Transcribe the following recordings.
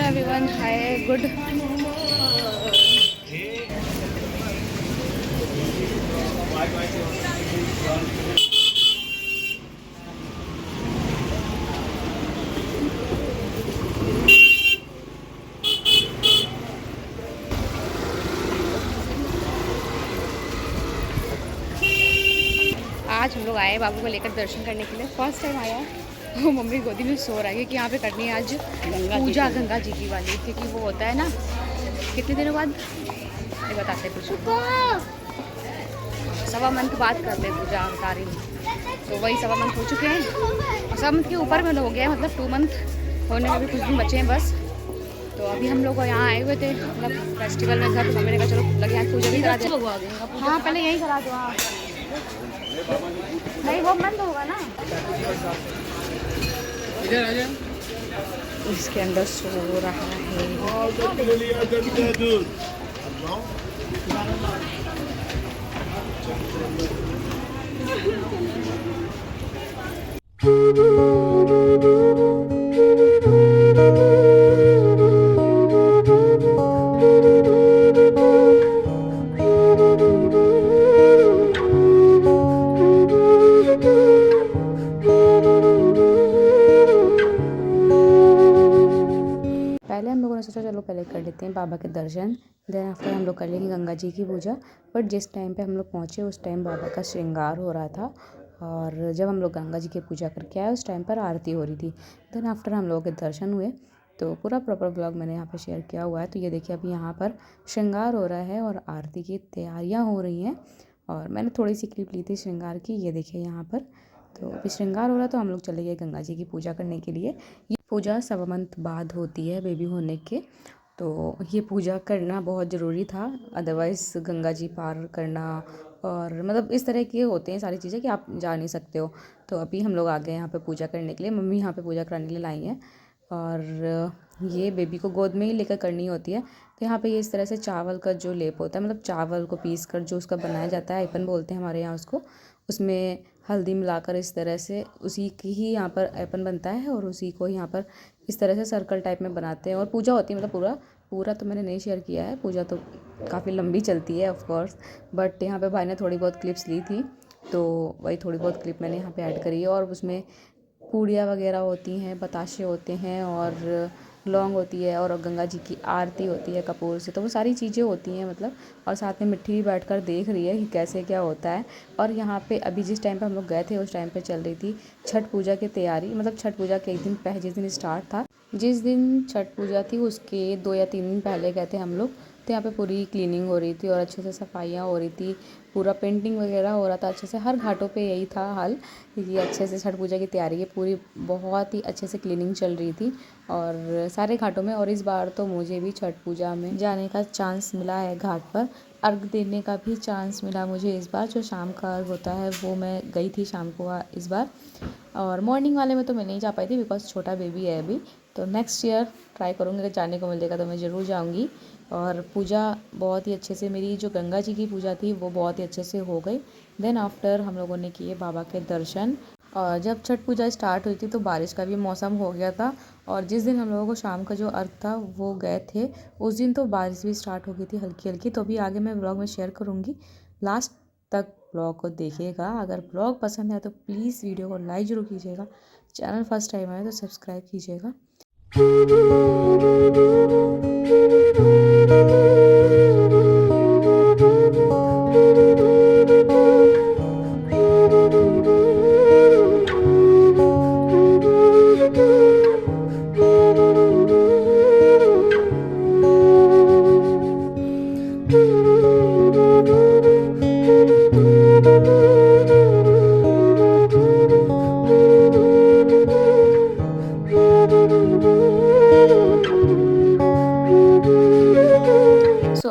Everyone, हाय, good. आज हम लोग आए बाबू को लेकर दर्शन करने के लिए। फर्स्ट टाइम आया वो मम्मी गोदी में सो रहा है क्योंकि यहाँ पे करनी है आज पूजा गंगा जी की वाली, क्योंकि वो होता है ना कितने दिनों बाद ये बताते कुछ 1.25 मंथ बाद करते हैं पूजा, बता रही हूँ। तो वही 1.25 मंथ हो चुके हैं और 1.25 मंथ के ऊपर में हो गया है, मतलब 2 मंथ होने में भी कुछ दिन बचे हैं बस। तो अभी हम लोग यहाँ आए हुए थे मतलब फेस्टिवल में घर, तो मम्मी ने कहा चलो लगे यहाँ पूजा भी करा दे। हाँ पहले यही करा दो। हाँ नहीं वो बंद होगा ना, इधर आ जाओ। इसके अंदर सो रहा है। पहले हम लोगों ने सोचा चलो पहले कर लेते हैं बाबा के दर्शन, देन आफ्टर हम लोग कर लेंगे गंगा जी की पूजा। बट जिस टाइम पे हम लोग पहुँचे उस टाइम बाबा का श्रृंगार हो रहा था, और जब हम लोग गंगा जी की पूजा करके आए उस टाइम पर आरती हो रही थी। देन आफ्टर हम लोगों के दर्शन हुए। तो पूरा प्रॉपर ब्लॉग मैंने यहाँ पे शेयर किया हुआ है। तो ये देखिए अभी यहाँ पर श्रृंगार हो रहा है और आरती की तैयारियाँ हो रही हैं, और मैंने थोड़ी सी क्लिप ली थी श्रृंगार की, ये देखिए यहाँ पर। तो अभी श्रृंगार हो रहा है तो हम लोग चले गए गंगा जी की पूजा करने के लिए। ये पूजा 1.25 मंथ बाद होती है बेबी होने के, तो ये पूजा करना बहुत ज़रूरी था, अदरवाइज़ गंगा जी पार करना और मतलब इस तरह के होते हैं सारी चीज़ें कि आप जा नहीं सकते हो। तो अभी हम लोग आ गए यहाँ पे पूजा करने के लिए, मम्मी यहाँ पे पूजा कराने के लिए लाई हैं, और ये बेबी को गोद में ही लेकर करनी होती है। तो यहाँ पे ये इस तरह से चावल का जो लेप होता है, मतलब चावल को पीस कर जो उसका बनाया जाता है, ऐपन बोलते हैं हमारे यहाँ उसको, उसमें हल्दी मिलाकर इस तरह से उसी की ही यहाँ पर ऐपन बनता है, और उसी को यहाँ पर इस तरह से सर्कल टाइप में बनाते हैं और पूजा होती है। मतलब पूरा तो मैंने नहीं शेयर किया है, पूजा तो काफ़ी लंबी चलती है ऑफ कोर्स, बट यहाँ पे भाई ने थोड़ी बहुत क्लिप्स ली थी तो वही थोड़ी बहुत क्लिप मैंने यहाँ पे ऐड करी है। और उसमें पूड़ियाँ वगैरह होती हैं, बताशे होते हैं और लौंग होती है और गंगा जी की आरती होती है कपूर से, तो वो सारी चीज़ें होती हैं मतलब। और साथ में मिट्टी भी बैठकर देख रही है कि कैसे क्या होता है। और यहाँ पे अभी जिस टाइम पे हम लोग गए थे उस टाइम पे चल रही थी छठ पूजा की तैयारी, मतलब छठ पूजा के एक दिन पहले जिस दिन स्टार्ट था, जिस दिन छठ पूजा थी उसके 2 या 3 दिन पहले गए थे हम लोग। तो यहाँ पे पूरी क्लीनिंग हो रही थी और अच्छे से सफाइयाँ हो रही थी, पूरा पेंटिंग वगैरह हो रहा था अच्छे से। हर घाटों पे यही था हाल कि अच्छे से छठ पूजा की तैयारी है पूरी, बहुत ही अच्छे से क्लीनिंग चल रही थी और सारे घाटों में। और इस बार तो मुझे भी छठ पूजा में जाने का चांस मिला है, घाट पर अर्घ देने का भी चांस मिला मुझे इस बार। जो शाम का अर्घ होता है वो मैं गई थी शाम को इस बार, और मॉर्निंग वाले में तो मैं नहीं जा पाई थी बिकॉज छोटा बेबी है अभी। तो नेक्स्ट ईयर ट्राई करूँगी, अगर जाने को मिलेगा तो मैं ज़रूर जाऊँगी। और पूजा बहुत ही अच्छे से, मेरी जो गंगा जी की पूजा थी वो बहुत ही अच्छे से हो गई। देन आफ्टर हम लोगों ने किए बाबा के दर्शन, और जब छठ पूजा स्टार्ट हुई थी तो बारिश का भी मौसम हो गया था। और जिस दिन हम लोगों को शाम का जो अर्घ था वो गए थे उस दिन तो बारिश भी स्टार्ट हो गई थी हल्की हल्की। तो अभी आगे मैं ब्लॉग में शेयर करूँगी, लास्ट तक ब्लॉग को देखिएगा। अगर ब्लॉग पसंद है तो प्लीज़ वीडियो को लाइक ज़रूर कीजिएगा, चैनल फर्स्ट टाइम आए तो सब्सक्राइब कीजिएगा।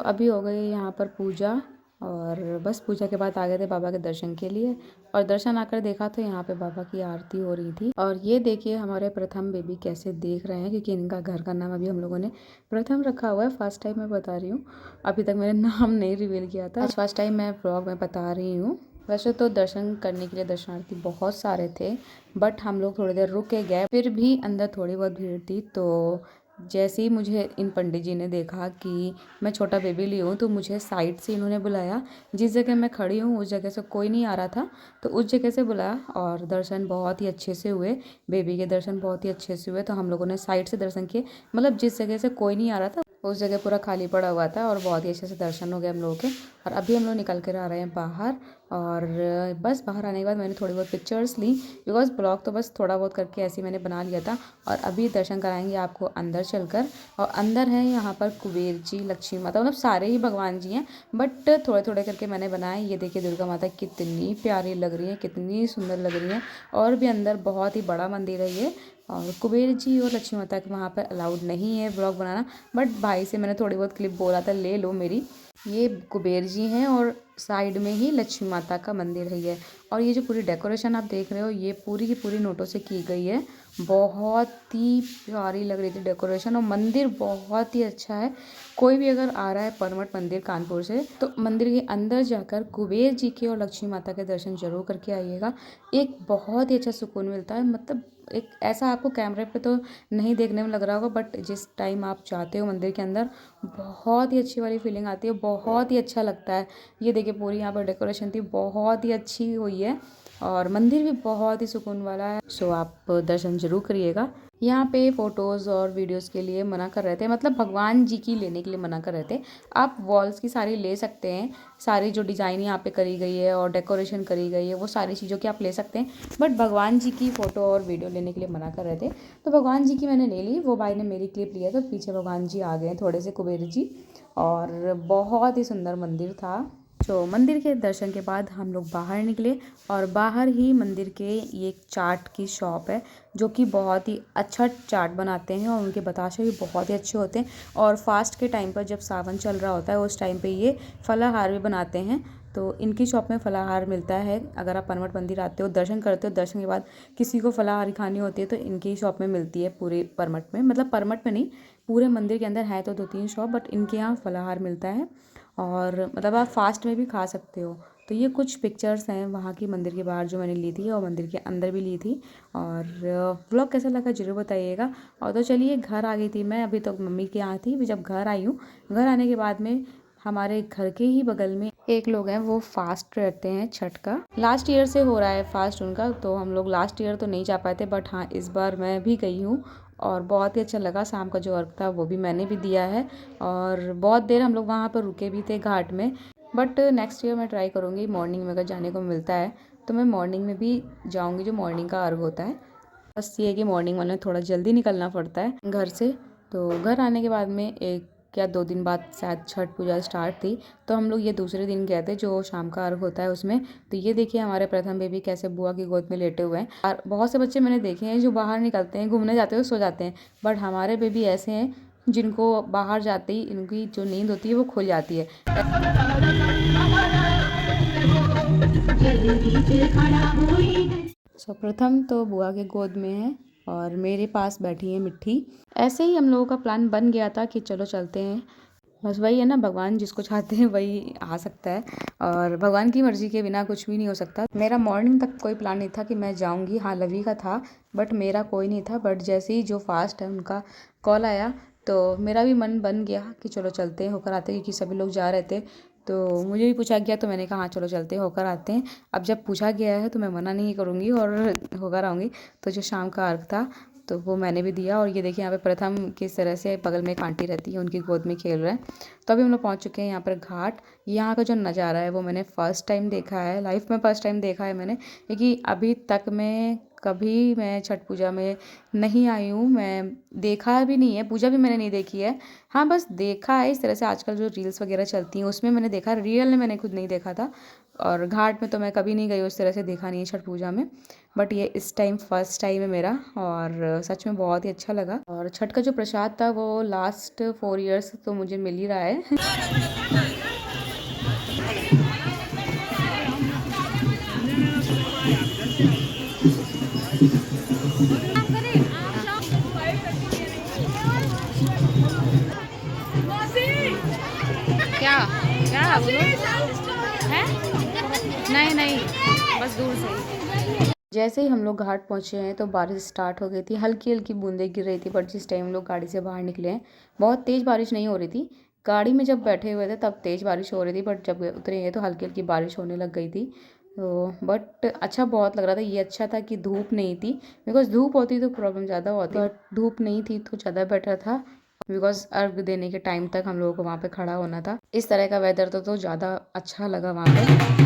अभी हो गई यहाँ पर पूजा, और बस पूजा के बाद आ गए थे बाबा के दर्शन के लिए। और दर्शन आकर देखा तो यहाँ पे बाबा की आरती हो रही थी। और ये देखिए हमारे प्रथम बेबी कैसे देख रहे हैं, क्योंकि इनका घर का नाम अभी हम लोगों ने प्रथम रखा हुआ है। फर्स्ट टाइम मैं बता रही हूँ, अभी तक मैंने नाम नहीं रिवील किया था, आज फर्स्ट टाइम मैं ब्लॉग में बता रही हूँ। वैसे तो दर्शन करने के लिए दर्शनार्थी बहुत सारे थे, बट हम लोग थोड़ी देर रुक के गए, फिर भी अंदर थोड़ी बहुत भीड़ थी तो जैसे ही मुझे इन पंडित जी ने देखा कि मैं छोटा बेबी ली हूँ, तो मुझे साइड से इन्होंने बुलाया। जिस जगह मैं खड़ी हूँ उस जगह से कोई नहीं आ रहा था, तो उस जगह से बुलाया और दर्शन बहुत ही अच्छे से हुए। बेबी के दर्शन बहुत ही अच्छे से हुए, तो हम लोगों ने साइड से दर्शन किए। मतलब जिस जगह से कोई नहीं आ रहा था उस जगह पूरा खाली पड़ा हुआ था और बहुत ही अच्छे से दर्शन हो गए हम लोगों के। और अभी हम लोग निकल कर आ रहे हैं बाहर। और बस बाहर आने के बाद मैंने थोड़ी बहुत पिक्चर्स ली, बिकॉज ब्लॉग तो बस थोड़ा बहुत करके ऐसे ही मैंने बना लिया था। और अभी दर्शन कराएंगे आपको अंदर चलकर। और अंदर है यहाँ पर कुबेर जी, लक्ष्मी माता, मतलब सारे ही भगवान जी हैं, बट थोड़े थोड़े करके मैंने बनाए। ये देखिए दुर्गा माता कितनी प्यारी लग रही है, कितनी सुंदर लग रही है। और भी अंदर बहुत ही बड़ा मंदिर है ये। और कुबेर जी और लक्ष्मी माता के वहाँ पर अलाउड नहीं है ब्लॉग बनाना, बट भाई से मैंने थोड़ी बहुत क्लिप बोला था ले लो मेरी। ये कुबेर जी हैं और साइड में ही लक्ष्मी माता का मंदिर है ये। और ये जो पूरी डेकोरेशन आप देख रहे हो ये पूरी की पूरी नोटों से की गई है। बहुत ही प्यारी लग रही थी डेकोरेशन, और मंदिर बहुत ही अच्छा है। कोई भी अगर आ रहा है परमठ मंदिर कानपुर से, तो मंदिर के अंदर जाकर कुबेर जी के और लक्ष्मी माता के दर्शन जरूर करके आइएगा। एक बहुत ही अच्छा सुकून मिलता है। मतलब एक ऐसा आपको कैमरे पे तो नहीं देखने में लग रहा होगा, बट जिस टाइम आप जाते हो मंदिर के अंदर बहुत ही अच्छी वाली फीलिंग आती है, बहुत ही अच्छा लगता है। ये देखिए पूरी यहाँ पर डेकोरेशन थी, बहुत ही अच्छी हुई है। और मंदिर भी बहुत ही सुकून वाला है। सो आप दर्शन जरूर करिएगा। यहाँ पे फ़ोटोज़ और वीडियोस के लिए मना कर रहे थे, मतलब भगवान जी की लेने के लिए मना कर रहे थे। आप वॉल्स की सारी ले सकते हैं, सारी जो डिज़ाइन यहाँ पे करी गई है और डेकोरेशन करी गई है वो सारी चीज़ों की आप ले सकते हैं, बट भगवान जी की फ़ोटो और वीडियो लेने के लिए मना कर रहे थे। तो भगवान जी की मैंने ले ली, वो भाई ने मेरी क्लिप लिया, तो पीछे भगवान जी आ गए थोड़े से कुबेर जी। और बहुत ही सुंदर मंदिर था। तो मंदिर के दर्शन के बाद हम लोग बाहर निकले, और बाहर ही मंदिर के ये एक चाट की शॉप है जो कि बहुत ही अच्छा चाट बनाते हैं, और उनके बताशे भी बहुत ही अच्छे होते हैं। और फास्ट के टाइम पर जब सावन चल रहा होता है उस टाइम पे ये फलाहार भी बनाते हैं। तो इनकी शॉप में फलाहार मिलता है। अगर आप परमठ मंदिर आते हो, दर्शन करते हो, दर्शन के बाद किसी को फलाहारी खानी होती है तो इनकी शॉप में मिलती है पूरे परमठ में। मतलब परमठ में नहीं, पूरे मंदिर के अंदर है तो 2-3 शॉप, बट इनके यहाँ फलाहार मिलता है। और मतलब आप फास्ट में भी खा सकते हो। तो ये कुछ पिक्चर्स हैं वहाँ की मंदिर के बाहर जो मैंने ली थी, और मंदिर के अंदर भी ली थी। और व्लॉग कैसा लगा ज़रूर बताइएगा। और तो चलिए घर आ गई थी मैं, अभी तो मम्मी के यहाँ थी। जब घर आई हूँ, घर आने के बाद में हमारे घर के ही बगल में एक लोग हैं, वो फास्ट रहते हैं छठ का। लास्ट ईयर से हो रहा है फास्ट उनका, तो हम लोग लास्ट ईयर तो नहीं जा पाए थे, बट हाँ इस बार मैं भी गई हूँ और बहुत ही अच्छा लगा। शाम का जो अर्घ था वो भी मैंने भी दिया है, और बहुत देर हम लोग वहाँ पर रुके भी थे घाट में। बट नेक्स्ट ईयर मैं ट्राई करूँगी मॉर्निंग में, अगर जाने को मिलता है तो मैं मॉर्निंग में भी जाऊँगी, जो मॉर्निंग का अर्घ होता है। बस ये है कि मॉर्निंग वाले थोड़ा जल्दी निकलना पड़ता है घर से। तो घर आने के बाद में 1 या 2 दिन बाद शायद छठ पूजा स्टार्ट थी, तो हम लोग ये दूसरे दिन गए थे जो शाम का अर्घ होता है उसमें। तो ये देखिए हमारे प्रथम बेबी कैसे बुआ की गोद में लेटे हुए हैं। और बहुत से बच्चे मैंने देखे हैं जो बाहर निकलते हैं, घूमने जाते हैं, सो जाते हैं, बट हमारे बेबी ऐसे हैं जिनको बाहर जाते ही इनकी जो नींद होती है वो खुल जाती है। प्रथम तो बुआ के गोद में है और मेरे पास बैठी है मिट्टी। ऐसे ही हम लोगों का प्लान बन गया था कि चलो चलते हैं। बस वही है ना, भगवान जिसको चाहते हैं वही आ सकता है, और भगवान की मर्जी के बिना कुछ भी नहीं हो सकता। मेरा मॉर्निंग तक कोई प्लान नहीं था कि मैं जाऊंगी। हाँ लवी का था, बट मेरा कोई नहीं था। बट जैसे ही जो फास्ट है उनका कॉल आया, तो मेरा भी मन बन गया कि चलो चलते हैं, होकर आते हैं, क्योंकि सभी लोग जा रहे थे। तो मुझे भी पूछा गया तो मैंने कहा हाँ चलो चलते हैं, होकर आते हैं। अब जब पूछा गया है तो मैं मना नहीं करूँगी और होकर आऊँगी। तो जो शाम का अर्घ था तो वो मैंने भी दिया। और ये देखिए यहाँ पे प्रथम किस तरह से बगल में एक आंटी रहती है, उनकी गोद में खेल रहा है। तो अभी हम लोग पहुँच चुके हैं यहाँ पर घाट। यहाँ का जो नज़ारा है वो मैंने फ़र्स्ट टाइम देखा है, लाइफ में फ़र्स्ट टाइम देखा है मैंने, क्योंकि अभी तक मैं छठ पूजा में नहीं आई हूँ। मैं देखा भी नहीं है, पूजा भी मैंने नहीं देखी है। हाँ बस देखा है इस तरह से, आजकल जो रील्स वगैरह चलती हैं उसमें मैंने देखा, रियल में मैंने खुद नहीं देखा था। और घाट में तो मैं कभी नहीं गई, उस तरह से देखा नहीं है छठ पूजा में। बट ये इस टाइम फर्स्ट टाइम है मेरा, और सच में बहुत ही अच्छा लगा। और छठ का जो प्रसाद था वो लास्ट 4 ईयर्स तो मुझे मिल ही रहा है। क्या बोलो है? नहीं बस दूर से। जैसे ही हम लोग घाट पहुँचे हैं तो बारिश स्टार्ट हो गई थी, हल्की हल्की बूंदें गिर रही थी। बट जिस टाइम हम लोग गाड़ी से बाहर निकले हैं बहुत तेज़ बारिश नहीं हो रही थी। गाड़ी में जब बैठे हुए थे तब तेज़ बारिश हो रही थी, बट जब उतरे हैं तो हल्की हल्की बारिश होने लग गई थी। तो बट अच्छा बहुत लग रहा था। ये अच्छा था कि धूप नहीं थी, बिकॉज धूप होती तो प्रॉब्लम ज़्यादा होती, बट धूप नहीं थी तो ज़्यादा बेटर था। बिकॉज अर्घ देने के टाइम तक हम लोगों को वहाँ पे खड़ा होना था। इस तरह का वेदर तो ज़्यादा अच्छा लगा वहाँ पे।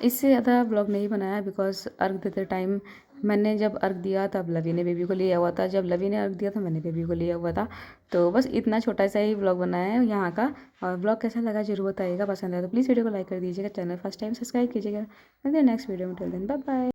इससे ज़्यादा ब्लॉग नहीं बनाया बिकॉज अर्घ देते टाइम मैंने जब अर्घ दिया तब लवी ने बेबी को लिया हुआ था, जब लवी ने अर्घ दिया था मैंने बेबी को लिया हुआ था। तो बस इतना छोटा सा ही ब्लॉग बनाया है यहाँ का। और ब्लॉग कैसा लगा जरूर बताइएगा, पसंद आया तो प्लीज़ वीडियो को लाइक कर दीजिएगा, चैनल फर्स्ट टाइम सब्सक्राइब कीजिएगा। मिलते हैं नेक्स्ट वीडियो में, टिल देन बाय बाय।